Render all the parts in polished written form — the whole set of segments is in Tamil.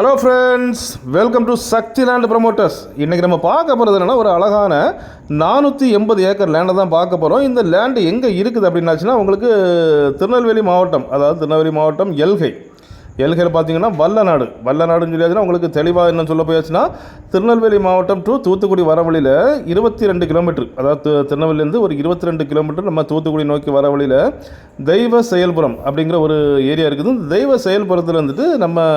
Hello friends, welcome to Sakthi land promoters. இன்றைக்கி நம்ம பார்க்க போகிறது என்னென்னா, ஒரு அழகான 480 ஏக்கர் லேண்டை தான் பார்க்க போகிறோம். இந்த லேண்டு எங்கே இருக்குது அப்படின்னாச்சுன்னா, உங்களுக்கு திருநெல்வேலி மாவட்டம், அதாவது திருநெல்வேலி மாவட்டம் எல்கையில் பார்த்தீங்கன்னா வல்லநாடுன்னு சொல்லியாச்சுன்னா உங்களுக்கு தெளிவாக என்ன சொல்ல போயாச்சுன்னா, திருநெல்வேலி மாவட்டம் டு தூத்துக்குடி வர வழியில் 22 கிலோமீட்டர், அதாவது திருநெல்வேலியிலேருந்து ஒரு 22 கிலோமீட்டர் நம்ம தூத்துக்குடி நோக்கி வர வழியில் தெய்வ செயல்புரம் அப்படிங்கிற ஒரு ஏரியா இருக்குது. இந்த தெய்வ செயல்புரத்தில் வந்துட்டு நம்ம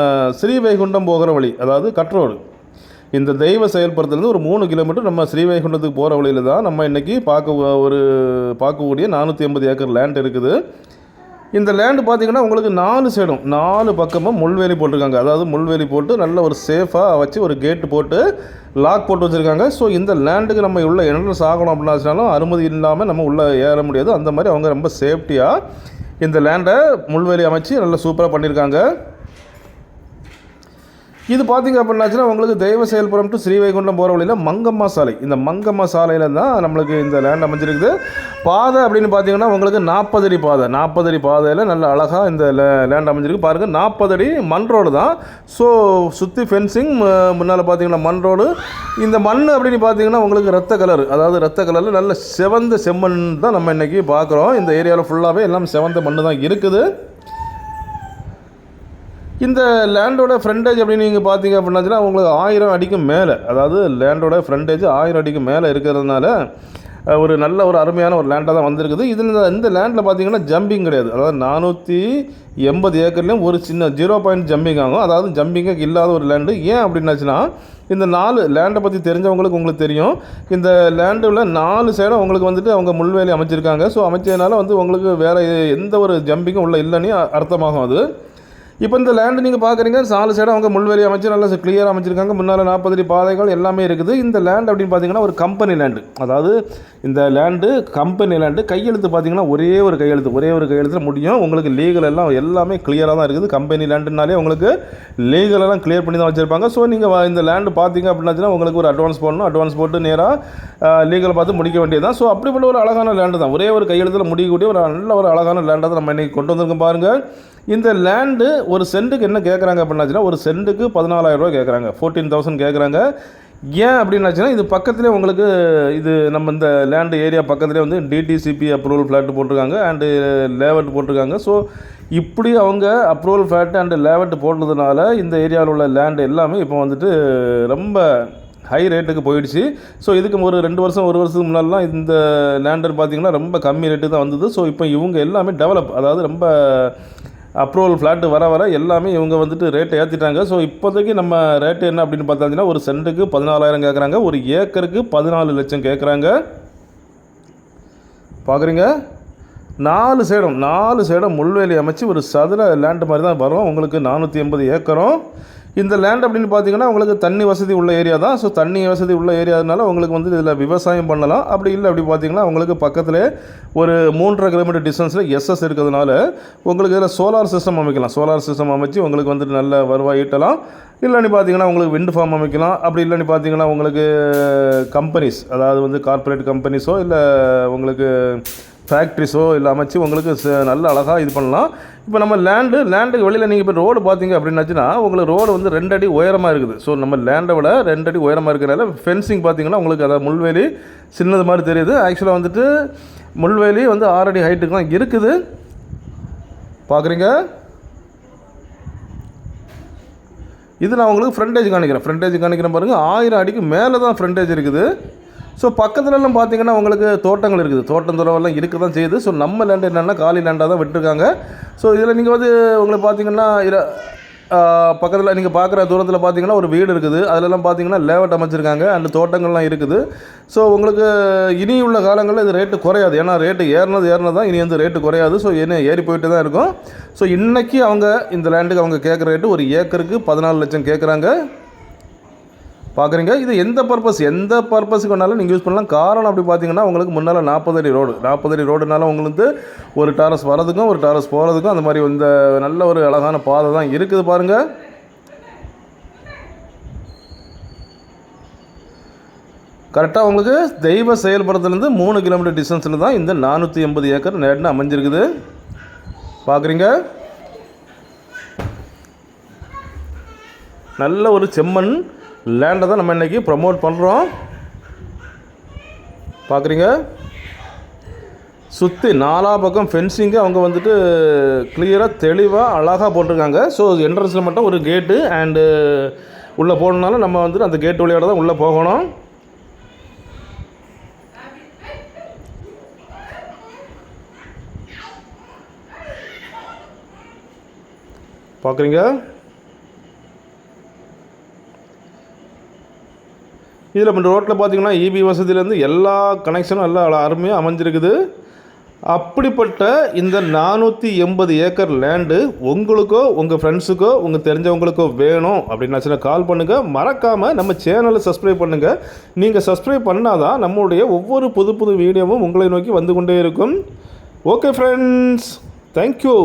ஸ்ரீவைகுண்டம் போகிற வழி, அதாவது கட்ரோடு. இந்த தெய்வ செயல்புரத்துலேருந்து ஒரு 3 கிலோமீட்டர் நம்ம ஸ்ரீவைகுண்டத்துக்கு போகிற வழியில் தான் நம்ம இன்றைக்கி பார்க்கக்கூடிய 480 ஏக்கர் லேண்ட் இருக்குது. இந்த லேண்டு பார்த்திங்கன்னா உங்களுக்கு 4 சைடும் 4 பக்கமும் முள்வேலி போட்டிருக்காங்க. அதாவது முள்வேலி போட்டு நல்ல ஒரு சேஃபாக வச்சு ஒரு கேட்டு போட்டு லாக் போட்டு வச்சுருக்காங்க. ஸோ இந்த லேண்டுக்கு நம்ம உள்ள என்ட்ரன்ஸ் ஆகணும் அப்படின்னாச்சுனாலும் அனுமதி இல்லாமல் நம்ம உள்ளே ஏற முடியாது. அந்த மாதிரி அவங்க ரொம்ப சேஃப்டியாக இந்த லேண்டை முள்வேலி அமைச்சு நல்லா சூப்பராக பண்ணியிருக்காங்க. இது பார்த்திங்க அப்படின்னாச்சுன்னா உங்களுக்கு தெய்வ செயல்புரம் டு ஸ்ரீவைகுண்டம் போகிற வழியில் மங்கம்மா சாலை, இந்த மங்கம்மா சாலையில் தான் நம்மளுக்கு இந்த லேண்ட் அமைஞ்சிருக்குது. பாதை அப்படின்னு பார்த்தீங்கன்னா உங்களுக்கு 40 அடி பாதையில் நல்ல அழகாக இந்த லேண்ட் அமைஞ்சிருக்கு. பாருங்கள், 40 அடி மண் ரோடு தான். ஸோ சுற்றி ஃபென்சிங், முன்னால் பார்த்தீங்கன்னா மண் ரோடு. இந்த மண் அப்படின்னு பார்த்தீங்கன்னா உங்களுக்கு ரத்த கலர், அதாவது ரத்த கலரில் நல்ல செவந்த செம்மண் தான் நம்ம இன்றைக்கி பார்க்குறோம். இந்த ஏரியாவில் ஃபுல்லாகவே எல்லாம் செவந்த மண் தான் இருக்குது. இந்த லேண்டோட ஃப்ரண்டேஜ் அப்படின்னு நீங்கள் பார்த்தீங்க அப்படின்னாச்சுன்னா உங்களுக்கு 1000 அடிக்கு மேலே, அதாவது லேண்டோட ஃப்ரண்டேஜ் 1000 அடிக்கு மேலே இருக்கிறதுனால ஒரு நல்ல ஒரு அருமையான ஒரு லேண்டாக தான் வந்திருக்குது. இந்த லேண்டில் பார்த்தீங்கன்னா ஜம்பிங் கிடையாது. அதாவது 480 ஏக்கர்லேயும் ஒரு சின்ன 0 பாயிண்ட் ஜம்பிங் ஆகும். அதாவது ஜம்பிங்கே இல்லாத ஒரு லேண்டு. ஏன் அப்படின்னாச்சுன்னா, இந்த 4 லேண்டை பற்றி உங்களுக்கு தெரியும். இந்த லேண்டில் 4 சைடும் உங்களுக்கு வந்துட்டு அவங்க முள்வேலி அமைச்சிருக்காங்க. ஸோ அமைச்சதுனால உங்களுக்கு வேறு எந்த ஒரு ஜம்பிங்கும் உள்ள இல்லைன்னு அர்த்தமாகும் அது. இப்போ இந்த லேண்டு நீங்கள் பார்க்குறீங்க, 4 சைடும் அவங்க முள்வேலி அமைச்சு நல்லா கிளியராக அமைச்சிருக்காங்க. முன்னால் 40 அடி பாதைகள் எல்லாமே இருக்குது. இந்த லேண்ட் அப்படின்னு பார்த்தீங்கன்னா ஒரு கம்பெனி லேண்டு. அதாவது இந்த லேண்டு கம்பெனி லேண்டு. கையெழுத்து பார்த்தீங்கன்னா ஒரே ஒரு கையெழுத்தில் முடியும். உங்களுக்கு லீகல் எல்லாமே கிளியராக தான் இருக்குது. கம்பெனி லேண்டுனாலே உங்களுக்கு லீகலெல்லாம் கிளியர் பண்ணி தான் வச்சுருப்பாங்க. ஸோ நீங்கள் இந்த லேண்டு பார்த்தீங்க அப்படின்னாச்சுன்னா உங்களுக்கு ஒரு அட்வான்ஸ் போடணும். அட்வான்ஸ் போட்டு நேராக லீகலை பார்த்து முடிக்க வேண்டியது தான். ஸோ அப்படிப்பட்ட ஒரு அழகான லேண்டு தான். ஒரே ஒரு கையெழுத்தில் முடிக்கக்கூடிய ஒரு நல்ல ஒரு அழகான லேண்டை தான் நம்ம இன்றைக்கி கொண்டு வந்திருக்கோம். பாருங்கள், இந்த லேண்டு ஒரு சென்ட்டுக்கு என்ன கேட்குறாங்க அப்படின்னாச்சுன்னா, ஒரு சென்ட்டுக்கு 14,000 ரூபா கேட்குறாங்க. 14,000 கேட்குறாங்க. ஏன் அப்படின்னாச்சுன்னா, இது பக்கத்துலேயே உங்களுக்கு இது நம்ம இந்த லேண்டு ஏரியா பக்கத்துலேயே வந்து டிடிசிபி அப்ரூவல் ஃப்ளாட் போட்டிருக்காங்க அண்டு லேவட் போட்டிருக்காங்க. ஸோ இப்படி அவங்க அப்ரூவல் ஃப்ளாட் அண்டு லேவட் போட்டதுனால இந்த ஏரியாவில் உள்ள லேண்டு எல்லாமே இப்போ வந்துட்டு ரொம்ப ஹை ரேட்டுக்கு போயிடுச்சு. ஸோ இதுக்கு ஒரு 2 வருஷம் 1 வருஷத்துக்கு முன்னாடிலாம் இந்த லேண்டர் பார்த்திங்கன்னா ரொம்ப கம்மி ரேட்டு தான் வந்தது. ஸோ இப்போ இவங்க எல்லாமே டெவலப், அதாவது ரொம்ப அப்ரூவல் ஃப்ளாட்டு வர எல்லாமே இவங்க வந்துட்டு ரேட்டை ஏற்றிட்டாங்க. ஸோ இப்போதைக்கு நம்ம ரேட்டு என்ன அப்படின்னு பார்த்தாச்சுன்னா, ஒரு சென்ட்டுக்கு 14,000 கேட்குறாங்க, ஒரு ஏக்கருக்கு 14 லட்சம் கேட்குறாங்க. பார்க்குறீங்க, 4 சைடும் முள்வேலி அமைச்சு ஒரு சதுர லேண்டு மாதிரி தான் வரும் உங்களுக்கு 480 ஏக்கரும். இந்த லேண்ட் அப்படின்னு பார்த்தீங்கன்னா உங்களுக்கு தண்ணி வசதி உள்ள ஏரியா தான். ஸோ தண்ணி வசதி உள்ள ஏரியானால உங்களுக்கு வந்து இதில் விவசாயம் பண்ணலாம். அப்படி இல்லை அப்படி பார்த்தீங்கன்னா உங்களுக்கு பக்கத்தில் ஒரு 3.5 கிலோமீட்டர் டிஸ்டன்ஸில் எஸ்எஸ் இருக்கிறதுனால உங்களுக்கு இதில் சோலார் சிஸ்டம் அமைக்கலாம். சோலார் சிஸ்டம் அமைச்சு உங்களுக்கு வந்துட்டு நல்ல வருவாய் ஈட்டலாம். இல்லைன்னு பார்த்தீங்கன்னா உங்களுக்கு விண்ட் ஃபார்ம் அமைக்கலாம். அப்படி இல்லைன்னு பார்த்தீங்கன்னா உங்களுக்கு கம்பெனிஸ், அதாவது வந்து கார்ப்பரேட் கம்பெனிஸோ இல்லை உங்களுக்கு ஃபேக்ட்ரிஸோ இல்லை அமைச்சு உங்களுக்கு நல்ல அழகாக இது பண்ணலாம். இப்போ நம்ம லேண்டுக்கு வெளியில் நீங்கள் இப்போ ரோடு பார்த்தீங்க அப்படின்னாச்சுன்னா உங்களுக்கு ரோடு வந்து 2 அடி உயரமாக இருக்குது. ஸோ நம்ம லேண்டை விட 2 அடி உயரமாக இருக்கிறனால ஃபென்சிங் பார்த்தீங்கன்னா உங்களுக்கு அதாவது முள்வேலி சின்னது மாதிரி தெரியுது. ஆக்சுவலாக வந்துட்டு முள்வேலி வந்து 6 அடி ஹைட்டுக்கு தான் இருக்குது. பார்க்குறீங்க, இது நான் உங்களுக்கு ஃப்ரண்டேஜ் காணிக்கிறேன் பாருங்கள். 1000 அடிக்கு மேலே தான் ஃப்ரண்டேஜ் இருக்குது. ஸோ பக்கத்துலலாம் பார்த்தீங்கன்னா உங்களுக்கு தோட்டங்கள் இருக்குது, தோட்டந்தோரெல்லாம் இருக்க தான் செய்யுது. ஸோ நம்ம லேண்டு என்னென்னா காலி லேண்டாக தான் விட்டுருக்காங்க. ஸோ இதில் நீங்கள் வந்து உங்களுக்கு பார்த்தீங்கன்னா பக்கத்தில் நீங்கள் பார்க்குற தூரத்தில் பார்த்தீங்கன்னா ஒரு வீடு இருக்குது. அதிலெல்லாம் பார்த்தீங்கன்னா லேவட் அமைச்சிருக்காங்க அண்ட் தோட்டங்கள்லாம் இருக்குது. ஸோ உங்களுக்கு இனி உள்ள காலங்களில் இது ரேட்டு குறையாது. ஏன்னா ரேட்டு ஏறினது தான் இனி வந்து ரேட்டு குறையாது. ஸோ என்ன ஏறி போயிட்டு தான் இருக்கும். ஸோ இன்றைக்கி அவங்க இந்த லேண்டுக்கு அவங்க கேட்குற ரேட்டு ஒரு ஏக்கருக்கு 14 லட்சம் கேட்குறாங்க. பார்க்குறீங்க, இது எந்த பர்பஸுக்கு வேணாலும் நீங்கள் யூஸ் பண்ணலாம். காரணம் அப்படி பார்த்தீங்கன்னா உங்களுக்கு முன்னால் 40 அடி ரோடுனால உங்களுக்கு ஒரு டாரஸ் வரதுக்கும் ஒரு டாரஸ் போகிறதுக்கும் அந்த மாதிரி இந்த நல்ல ஒரு அழகான பாதை தான் இருக்குது. பாருங்கள், கரெக்டாக உங்களுக்கு தெய்வ செயல்புரத்துலேருந்து 3 கிலோமீட்டர் டிஸ்டன்ஸில் தான் இந்த 480 ஏக்கர் நேர்னு அமைஞ்சிருக்குது. பார்க்குறீங்க, நல்ல ஒரு செம்மண் லேண்டை தான் நம்ம இன்றைக்கி ப்ரமோட் பண்ணுறோம். பார்க்குறீங்க, சுற்றி நாலா பக்கம் ஃபென்சிங்கு அவங்க வந்துட்டு கிளியராக தெளிவாக அழகாக போட்டிருக்காங்க. ஸோ என்ட்ரன்ஸில் மட்டும் ஒரு கேட்டு அண்டு உள்ளே போகணுன்னாலும் நம்ம வந்துட்டு அந்த கேட் வழியோட தான் உள்ளே போகணும். பார்க்குறீங்க, இதில் இப்போ ரோட்டில் பார்த்தீங்கன்னா இபி வசதியிலேருந்து எல்லா கனெக்ஷனும் எல்லாம் அருமையாக அமைஞ்சிருக்குது. அப்படிப்பட்ட இந்த 480 ஏக்கர் லேண்டு உங்களுக்கோ உங்கள் ஃப்ரெண்ட்ஸுக்கோ உங்கள் தெரிஞ்சவங்களுக்கோ வேணும் அப்படின்னாச்சுன்னா கால் பண்ணுங்கள். மறக்காமல் நம்ம சேனலை சப்ஸ்கிரைப் பண்ணுங்கள். நீங்கள் சப்ஸ்கிரைப் பண்ணால் தான் நம்மளுடைய ஒவ்வொரு புது புது வீடியோவும் உங்களை நோக்கி வந்து கொண்டே இருக்கும். Okay friends, thank you.